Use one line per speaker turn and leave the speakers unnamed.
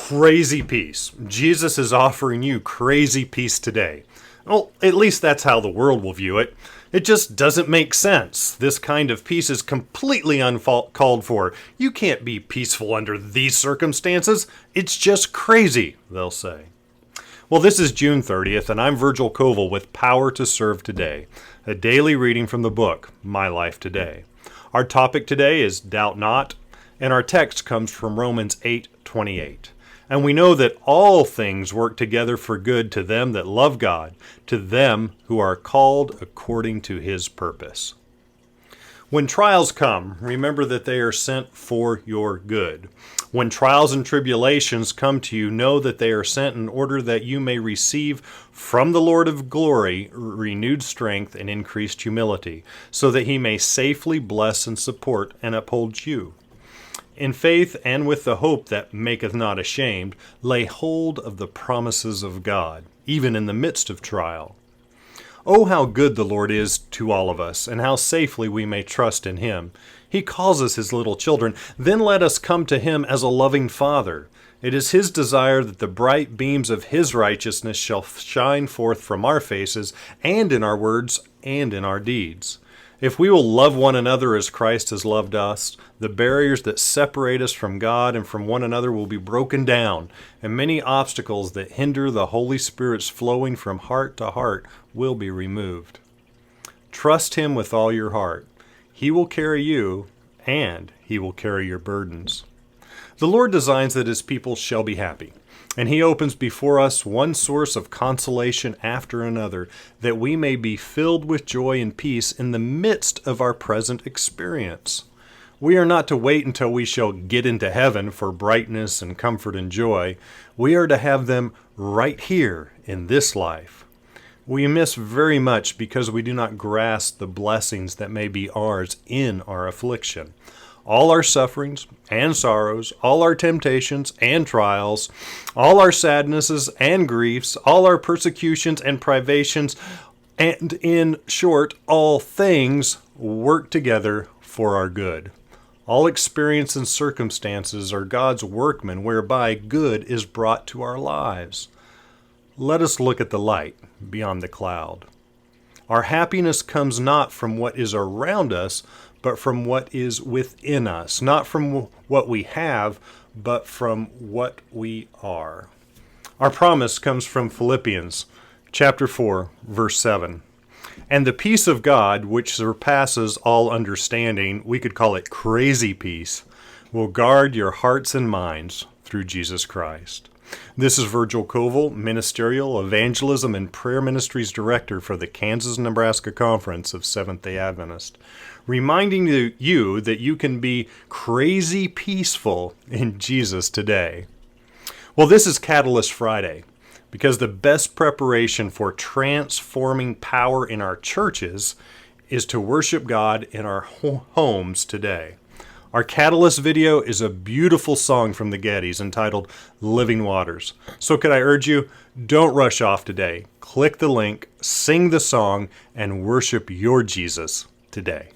crazy peace. Jesus is offering you crazy peace today. Well, at least that's how the world will view it. It just doesn't make sense. This kind of peace is completely uncalled for. You can't be peaceful under these circumstances. It's just crazy, they'll say. Well, this is June 30th, and I'm Virgil Koval with Power to Serve Today, a daily reading from the book, My Life Today. Our topic today is Doubt Not, and our text comes from Romans 8:28. And we know that all things work together for good to them that love God, to them who are called according to His purpose. When trials come, remember that they are sent for your good. When trials and tribulations come to you, know that they are sent in order that you may receive from the Lord of glory renewed strength and increased humility, so that He may safely bless and support and uphold you. In faith and with the hope that maketh not ashamed, lay hold of the promises of God, even in the midst of trial. Oh, how good the Lord is to all of us, and how safely we may trust in Him. He calls us His little children. Then let us come to Him as a loving Father. It is His desire that the bright beams of His righteousness shall shine forth from our faces, and in our words, and in our deeds. If we will love one another as Christ has loved us, the barriers that separate us from God and from one another will be broken down, and many obstacles that hinder the Holy Spirit's flowing from heart to heart will be removed. Trust Him with all your heart. He will carry you, and He will carry your burdens. The Lord designs that His people shall be happy, and He opens before us one source of consolation after another, that we may be filled with joy and peace in the midst of our present experience. We are not to wait until we shall get into heaven for brightness and comfort and joy. We are to have them right here in this life. We miss very much because we do not grasp the blessings that may be ours in our affliction. All our sufferings and sorrows, all our temptations and trials, all our sadnesses and griefs, all our persecutions and privations, and in short, all things work together for our good. All experience and circumstances are God's workmen whereby good is brought to our lives. Let us look at the light beyond the cloud. Our happiness comes not from what is around us, but from what is within us, not from what we have, but from what we are. Our promise comes from Philippians chapter 4, verse 7. And the peace of God, which surpasses all understanding, we could call it crazy peace, will guard your hearts and minds through Jesus Christ. This is Virgil Koval, Ministerial, Evangelism, and Prayer Ministries Director for the Kansas-Nebraska Conference of Seventh-day Adventist, reminding you that you can be crazy peaceful in Jesus today. Well, this is Catalyst Friday, because the best preparation for transforming power in our churches is to worship God in our homes today. Our Catalyst video is a beautiful song from the Gettys entitled Living Waters. So could I urge you, don't rush off today. Click the link, sing the song, and worship your Jesus today.